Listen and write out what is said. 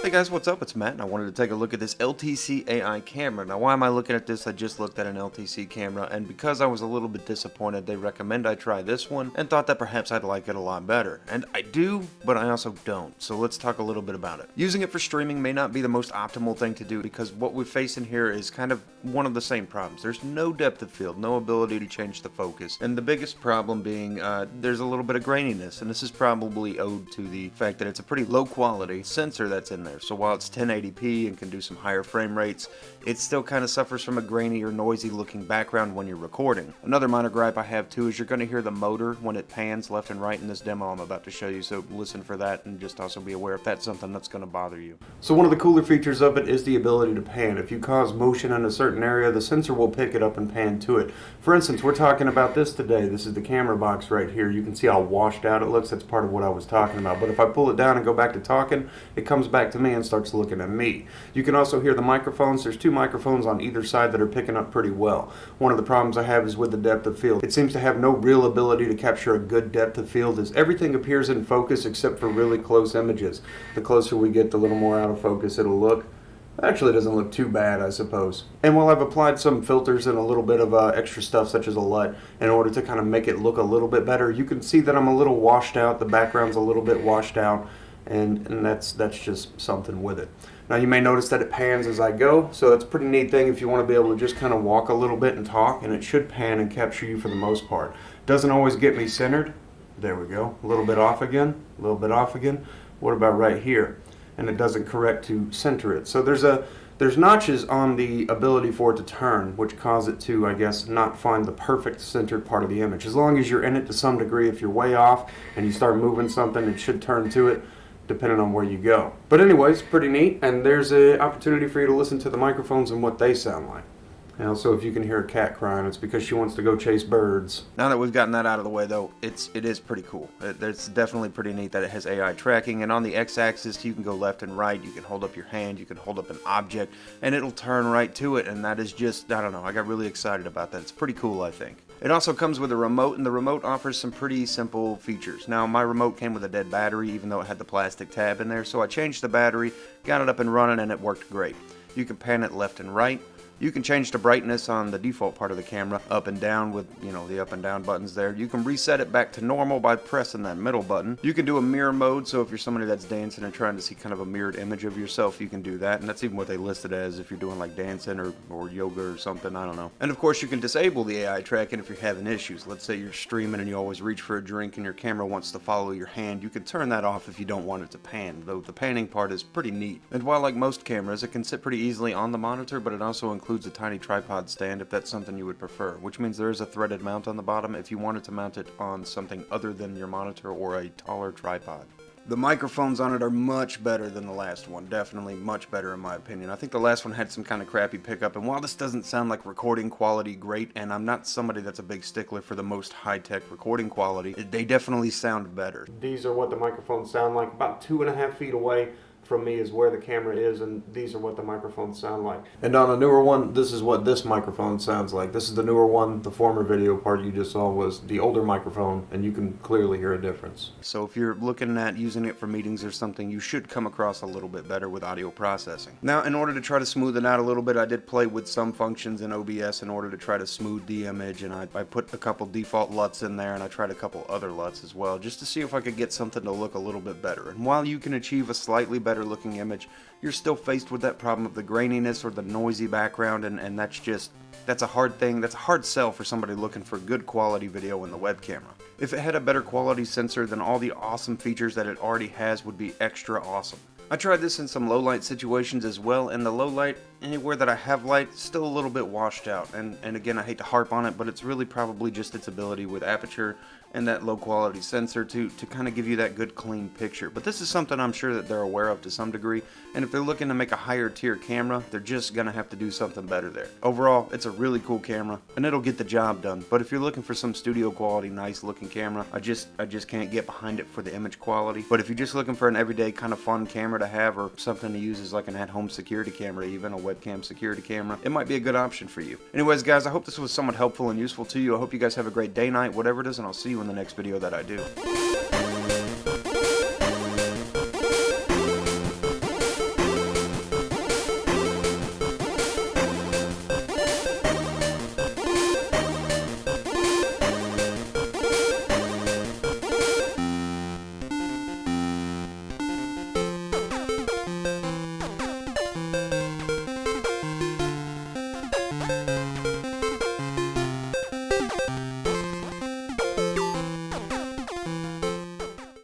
Hey guys, what's up? It's Matt, and I wanted to take a look at this LTC AI camera. Now, why am I looking at this? I just looked at an LTC camera, and because I was a little bit disappointed, they recommend I try this one, and thought that perhaps I'd like it a lot better. And I do, but I also don't, so let's talk a little bit about it. Using it for streaming may not be the most optimal thing to do, because what we're facing here is kind of one of the same problems. There's no depth of field, no ability to change the focus, and the biggest problem being there's a little bit of graininess, and this is probably owed to the fact that it's a pretty low quality sensor that's in there. So while it's 1080p and can do some higher frame rates, it still kind of suffers from a grainy or noisy looking background when you're recording. Another minor gripe I have too is you're going to hear the motor when it pans left and right in this demo I'm about to show you, so listen for that and just also be aware if that's something that's going to bother you. So one of the cooler features of it is the ability to pan. If you cause motion in a certain area, the sensor will pick it up and pan to it. For instance, we're talking about this today. This is the camera box right here. You can see how washed out it looks. That's part of what I was talking about. But if I pull it down and go back to talking, it comes back to me and starts looking at me. You can also hear the microphones. There's two microphones on either side that are picking up pretty well. One of the problems I have is with the depth of field. It seems to have no real ability to capture a good depth of field, as everything appears in focus except for really close images. The closer we get, the little more out of focus it'll look. Actually, it doesn't look too bad, I suppose. And while I've applied some filters and a little bit of extra stuff such as a LUT in order to kind of make it look a little bit better, you can see that I'm a little washed out. The background's a little bit washed out, and that's just something with it. Now you may notice that it pans as I go, so that's a pretty neat thing if you want to be able to just kind of walk a little bit and talk, and it should pan and capture you for the most part. Doesn't always get me centered. There we go. A little bit off again, a little bit off again. What about right here? And it doesn't correct to center it. So there's notches on the ability for it to turn, which cause it to, I guess, not find the perfect centered part of the image. As long as you're in it to some degree, if you're way off and you start moving something, it should turn to it, depending on where you go. But anyways, pretty neat, and there's an opportunity for you to listen to the microphones and what they sound like. And also, if you can hear a cat crying, it's because she wants to go chase birds. Now that we've gotten that out of the way, though, it is pretty cool. It's definitely pretty neat that it has AI tracking, and on the x-axis, you can go left and right, you can hold up your hand, you can hold up an object, and it'll turn right to it, and that is just, I don't know, I got really excited about that. It's pretty cool, I think. It also comes with a remote, and the remote offers some pretty simple features. Now, my remote came with a dead battery, even though it had the plastic tab in there, so I changed the battery, got it up and running, and it worked great. You can pan it left and right. You can change the brightness on the default part of the camera up and down with, the up and down buttons there. You can reset it back to normal by pressing that middle button. You can do a mirror mode, so if you're somebody that's dancing and trying to see kind of a mirrored image of yourself, you can do that. And that's even what they listed as if you're doing like dancing or yoga or something, I don't know. And of course, you can disable the AI tracking if you're having issues. Let's say you're streaming and you always reach for a drink and your camera wants to follow your hand. You can turn that off if you don't want it to pan, though the panning part is pretty neat. And while like most cameras, it can sit pretty easily on the monitor, but it also includes a tiny tripod stand if that's something you would prefer, which means there is a threaded mount on the bottom if you wanted to mount it on something other than your monitor or a taller tripod. The microphones on it are much better than the last one, definitely much better in my opinion. I think the last one had some kind of crappy pickup, and while this doesn't sound like recording quality great, and I'm not somebody that's a big stickler for the most high-tech recording quality, they definitely sound better. These are what the microphones sound like. About 2.5 feet away from me is where the camera is, and these are what the microphones sound like. And on a newer one, this is what this microphone sounds like. This is the newer one. The former video part you just saw was the older microphone, and you can clearly hear a difference. So if you're looking at using it for meetings or something, you should come across a little bit better with audio processing. Now, in order to try to smooth it out a little bit, I did play with some functions in OBS in order to try to smooth the image, and I put a couple default LUTs in there, and I tried a couple other LUTs as well, just to see if I could get something to look a little bit better. And while you can achieve a slightly better looking image, you're still faced with that problem of the graininess or the noisy background, and that's a hard thing. That's a hard sell for somebody looking for good quality video in the web camera. If it had a better quality sensor, then all the awesome features that it already has would be extra awesome. I tried this in some low light situations as well, and the low light, anywhere that I have light, still a little bit washed out. And again, I hate to harp on it, but it's really probably just its ability with aperture and that low quality sensor to kind of give you that good clean picture. But this is something I'm sure that they're aware of to some degree, and if they're looking to make a higher tier camera, they're just gonna have to do something better there. Overall, it's a really cool camera, and it'll get the job done. But if you're looking for some studio quality, nice looking camera, I just can't get behind it for the image quality. But if you're just looking for an everyday kind of fun camera to have, or something to use as like an at-home security camera, even a webcam security camera, it might be a good option for you. Anyways guys, I hope this was somewhat helpful and useful to you. I hope you guys have a great day, night, whatever it is, and I'll see you in the next video that I do.